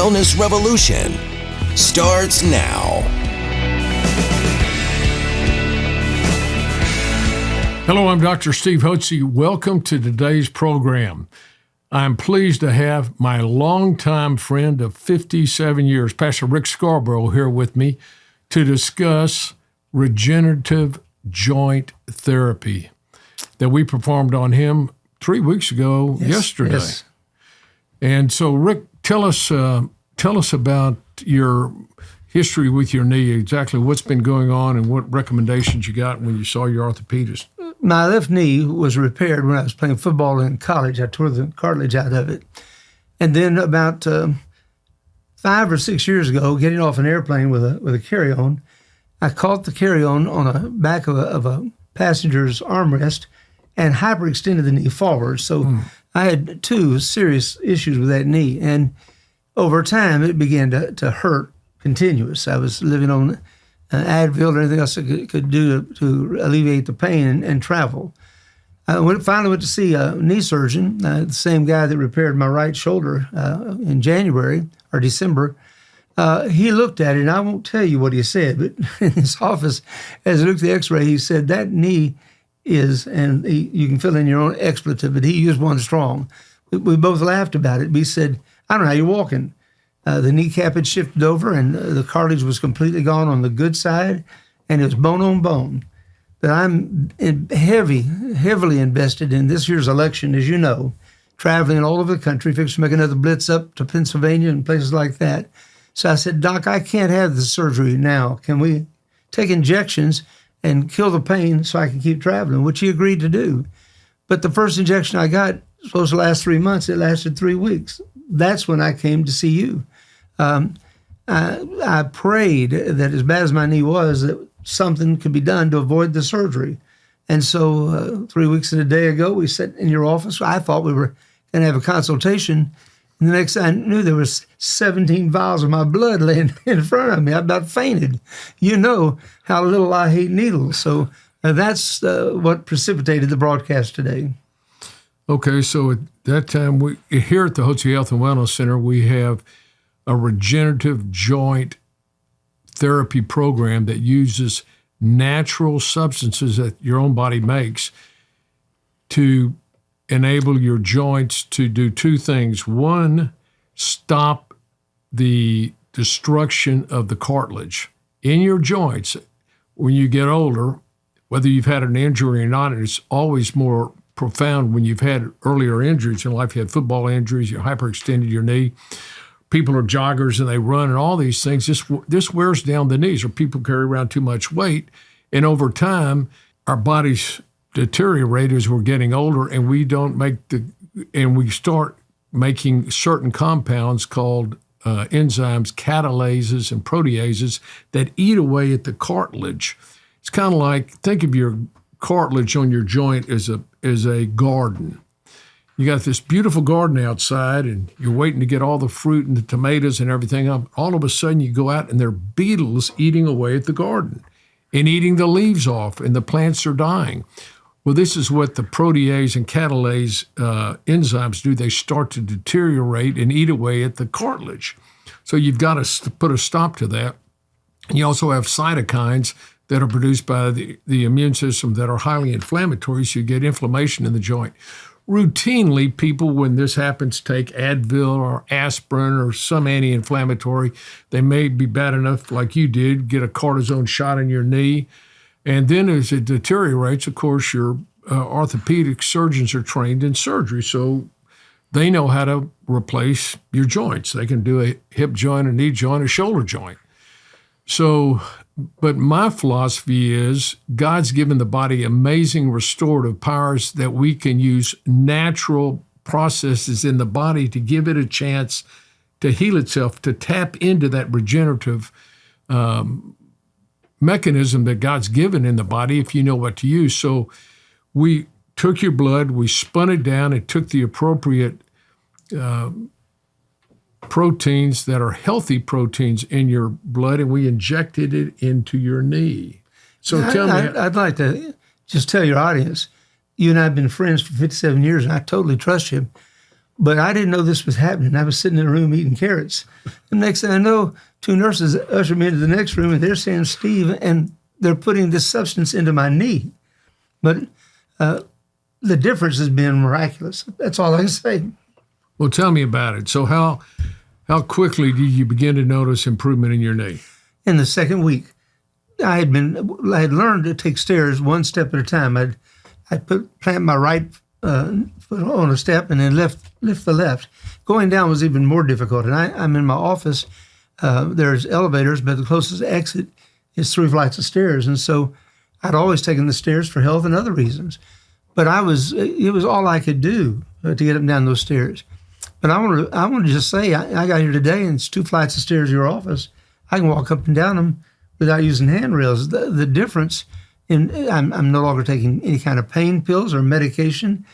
wellness revolution starts now. Hello, I'm Dr. Steve Hotze. Welcome to today's program. I'm pleased to have my longtime friend of 57 years, Pastor Rick Scarborough, here with me to discuss regenerative joint therapy that we performed on him 3 weeks ago yesterday. Yes. And so, Rick, tell us about your history with your knee, exactly what's been going on and what recommendations you got when you saw your orthopedist. My left knee was repaired when I was playing football in college. I tore the cartilage out of it. And then about 5 or 6 years ago, getting off an airplane with a carry-on, I caught the carry-on on the back of a passenger's armrest and hyperextended the knee forward. So I had 2 serious issues with that knee. And over time, it began to hurt continuous. I was living on Advil or anything else I could do to alleviate the pain and travel. I finally went to see a knee surgeon, the same guy that repaired my right shoulder in January or December. He looked at it, and I won't tell you what he said, but in his office, as I looked at the x-ray, he said, that knee is, and you can fill in your own expletive, but he used one strong. We both laughed about it. He said, I don't know how you're walking. The kneecap had shifted over, and the cartilage was completely gone on the good side, and it was bone on bone. But I'm heavily invested in this year's election, as you know, traveling all over the country, fixing to make another blitz up to Pennsylvania and places like that. So I said, Doc, I can't have the surgery now. Can we take injections and kill the pain so I can keep traveling, which he agreed to do. But the first injection I got was supposed to last 3 months. It lasted 3 weeks. That's when I came to see you. I prayed that as bad as my knee was, that something could be done to avoid the surgery. And so 3 weeks and a day ago, we sat in your office. I thought we were going to have a consultation. And the next thing I knew, there was 17 vials of my blood laying in front of me. I about fainted. You know how little I hate needles. So that's what precipitated the broadcast today. Okay, so at that time, here at the Hotze Health and Wellness Center, we have a regenerative joint therapy program that uses natural substances that your own body makes to enable your joints to do 2 things. One, stop the destruction of the cartilage in your joints. When you get older, whether you've had an injury or not, it's always more profound when you've had earlier injuries in life. You had football injuries, you hyperextended your knee. People are joggers and they run and all these things. This wears down the knees, or people carry around too much weight. And over time, our bodies deteriorate as we're getting older, and we start making certain compounds called enzymes, catalases and proteases, that eat away at the cartilage. It's kind of like, think of your cartilage on your joint as a garden. You got this beautiful garden outside, and you're waiting to get all the fruit and the tomatoes and everything up. All of a sudden, you go out, and there are beetles eating away at the garden and eating the leaves off, and the plants are dying. Well, this is what the protease and catalase enzymes do. They start to deteriorate and eat away at the cartilage. So you've got to put a stop to that. And you also have cytokines that are produced by the immune system that are highly inflammatory, so you get inflammation in the joint. Routinely, people, when this happens, take Advil or aspirin or some anti-inflammatory. They may be bad enough, like you did, get a cortisone shot in your knee. And then as it deteriorates, of course, your orthopedic surgeons are trained in surgery, so they know how to replace your joints. They can do a hip joint, a knee joint, a shoulder joint. So, but my philosophy is God's given the body amazing restorative powers that we can use natural processes in the body to give it a chance to heal itself, to tap into that regenerative mechanism that God's given in the body if you know what to use. So we took your blood, we spun it down, and took the appropriate proteins that are healthy proteins in your blood, and we injected it into your knee. So tell me. I'd like to just tell your audience, you and I have been friends for 57 years, and I totally trust you. But I didn't know this was happening. I was sitting in a room eating carrots. And next thing I know, 2 nurses ushered me into the next room, and they're saying, Steve, and they're putting this substance into my knee. But the difference has been miraculous. That's all I can say. Well, tell me about it. So how quickly did you begin to notice improvement in your knee? In the 2nd week, I had learned to take stairs one step at a time. I'd plant my right foot on a step and then lift the left. Going down was even more difficult. And I'm in my office. There's elevators, but the closest exit is 3 flights of stairs. And so I'd always taken the stairs for health and other reasons. But it was all I could do to get up and down those stairs. But I want to just say, I got here today and it's 2 flights of stairs to your office. I can walk up and down them without using handrails. The difference I'm no longer taking any kind of pain pills or medication.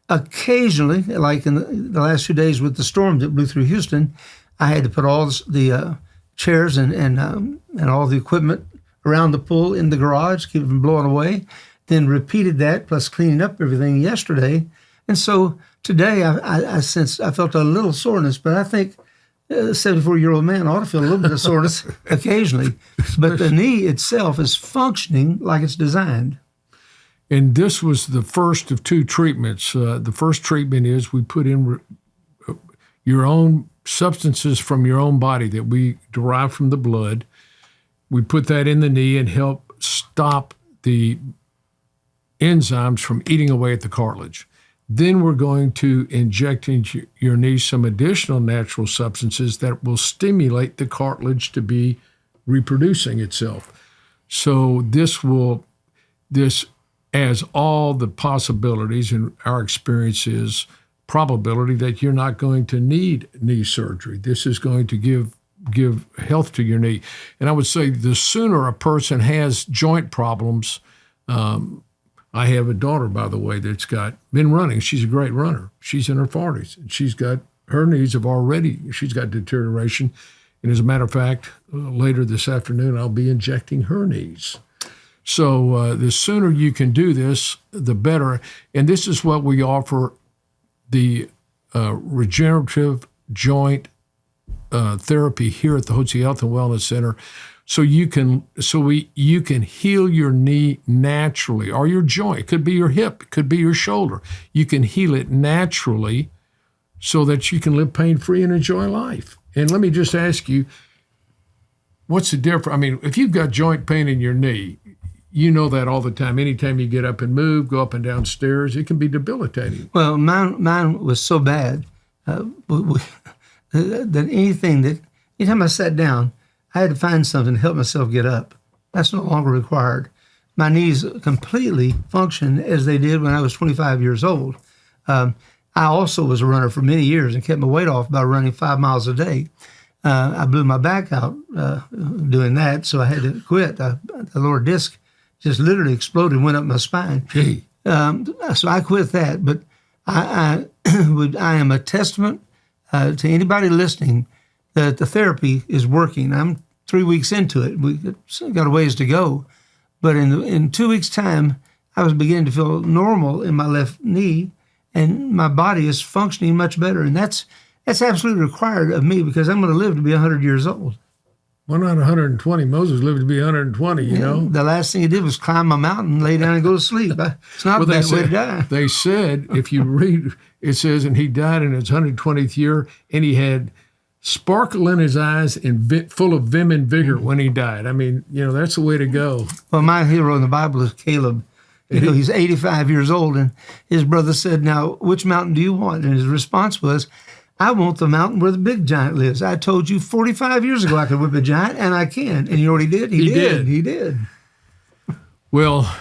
Occasionally, like in the last few days with the storm that blew through Houston, I had to put all the chairs and all the equipment around the pool in the garage, keep it from blowing away. Then repeated that, plus cleaning up everything yesterday. And so today I felt a little soreness, but I think a 74-year-old man ought to feel a little bit of soreness occasionally. But the knee itself is functioning like it's designed. And this was the first of 2 treatments. The first treatment is we put in your own substances from your own body that we derive from the blood. We put that in the knee and help stop the enzymes from eating away at the cartilage. Then we're going to inject into your knee some additional natural substances that will stimulate the cartilage to be reproducing itself. So this has all the possibilities, and our experience is probability that you're not going to need knee surgery. This is going to give health to your knee. And I would say the sooner a person has joint problems, I have a daughter, by the way, that's been running. She's a great runner. She's in her 40s. And her knees she's got deterioration. And as a matter of fact, later this afternoon, I'll be injecting her knees. So the sooner you can do this, the better. And this is what we offer, the Regenerative Joint Therapy here at the Hotze Health and Wellness Center. So you can heal your knee naturally, or your joint. It could be your hip, it could be your shoulder. You can heal it naturally so that you can live pain-free and enjoy life. And let me just ask you, what's the difference? I mean, if you've got joint pain in your knee, you know that all the time. Anytime you get up and move, go up and down stairs, it can be debilitating. Well, mine was so bad that anytime I sat down, I had to find something to help myself get up. That's no longer required. My knees completely function as they did when I was 25 years old. I also was a runner for many years and kept my weight off by running 5 miles a day. I blew my back out doing that, so I had to quit. The lower disc just literally exploded and went up my spine. Gee. So I quit that. But I am a testament to anybody listening that the therapy is working. I'm 3 weeks into it. We got a ways to go. But in 2 weeks' time, I was beginning to feel normal in my left knee, and my body is functioning much better. And that's absolutely required of me because I'm going to live to be 100 years old. Well, not 120. Moses lived to be 120, you know. The last thing he did was climb a mountain, lay down, and go to sleep. It's not the best way to die. They said, if you read, it says, and he died in his 120th year, and he had sparkle in his eyes and full of vim and vigor when he died. I mean, that's the way to go. Well, my hero in the Bible is Caleb. He's 85 years old, and his brother said, "Now, which mountain do you want?" And his response was, "I want the mountain where the big giant lives. I told you 45 years ago I could whip a giant, and I can." And you know what he did? He did. Well,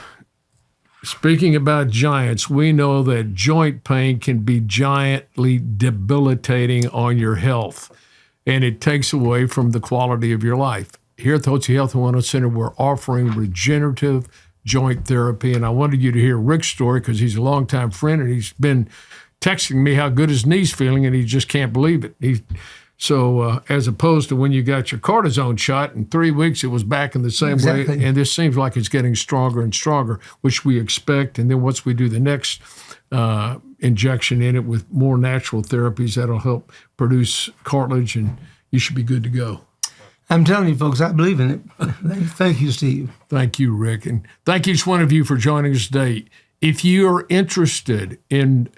speaking about giants, we know that joint pain can be giantly debilitating on your health, and it takes away from the quality of your life. Here at the Hotze Health and Wellness Center, we're offering regenerative joint therapy, and I wanted you to hear Rick's story because he's a longtime friend, and he's been texting me how good his knee's feeling, and he just can't believe it. So as opposed to when you got your cortisone shot, in 3 weeks it was back in the same way. And this seems like it's getting stronger and stronger, which we expect. And then once we do the next injection in it with more natural therapies, that'll help produce cartilage, and you should be good to go. I'm telling you, folks, I believe in it. Thank you, Steve. Thank you, Rick. And thank each one of you for joining us today. If you are interested in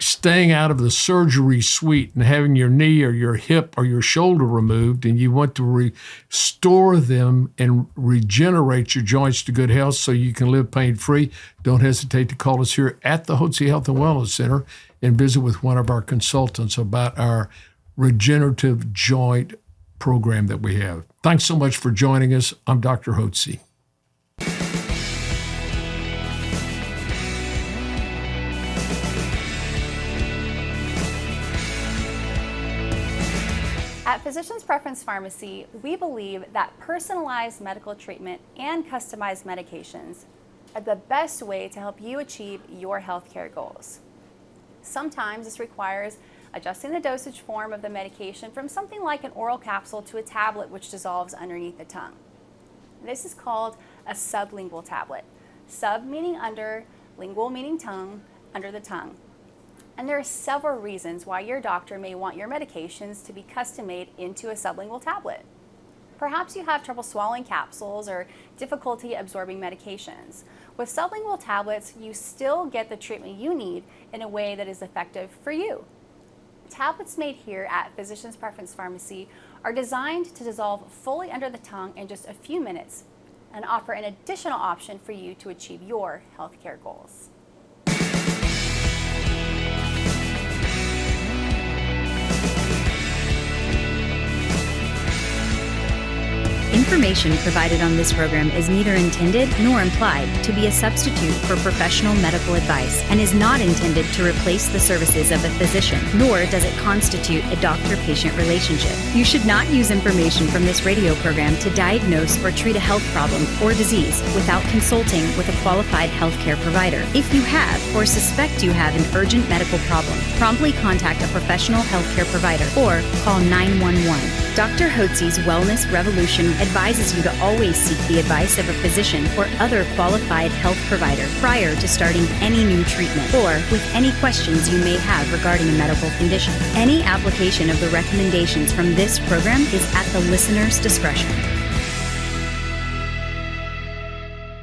staying out of the surgery suite and having your knee or your hip or your shoulder removed, and you want to restore them and regenerate your joints to good health so you can live pain-free, don't hesitate to call us here at the Hotze Health and Wellness Center and visit with one of our consultants about our regenerative joint program that we have. Thanks so much for joining us. I'm Dr. Hotze. At Physicians Preference Pharmacy, we believe that personalized medical treatment and customized medications are the best way to help you achieve your healthcare goals. Sometimes this requires adjusting the dosage form of the medication from something like an oral capsule to a tablet which dissolves underneath the tongue. This is called a sublingual tablet. Sub meaning under, lingual meaning tongue, under the tongue. And there are several reasons why your doctor may want your medications to be custom made into a sublingual tablet. Perhaps you have trouble swallowing capsules or difficulty absorbing medications. With sublingual tablets, you still get the treatment you need in a way that is effective for you. Tablets made here at Physicians Preference Pharmacy are designed to dissolve fully under the tongue in just a few minutes and offer an additional option for you to achieve your healthcare goals. Information provided on this program is neither intended nor implied to be a substitute for professional medical advice and is not intended to replace the services of a physician, nor does it constitute a doctor-patient relationship. You should not use information from this radio program to diagnose or treat a health problem or disease without consulting with a qualified healthcare provider. If you have or suspect you have an urgent medical problem, promptly contact a professional healthcare provider or call 911. Dr. Hotze's Wellness Revolution advises you to always seek the advice of a physician or other qualified health provider prior to starting any new treatment or with any questions you may have regarding a medical condition. Any application of the recommendations from this program is at the listener's discretion.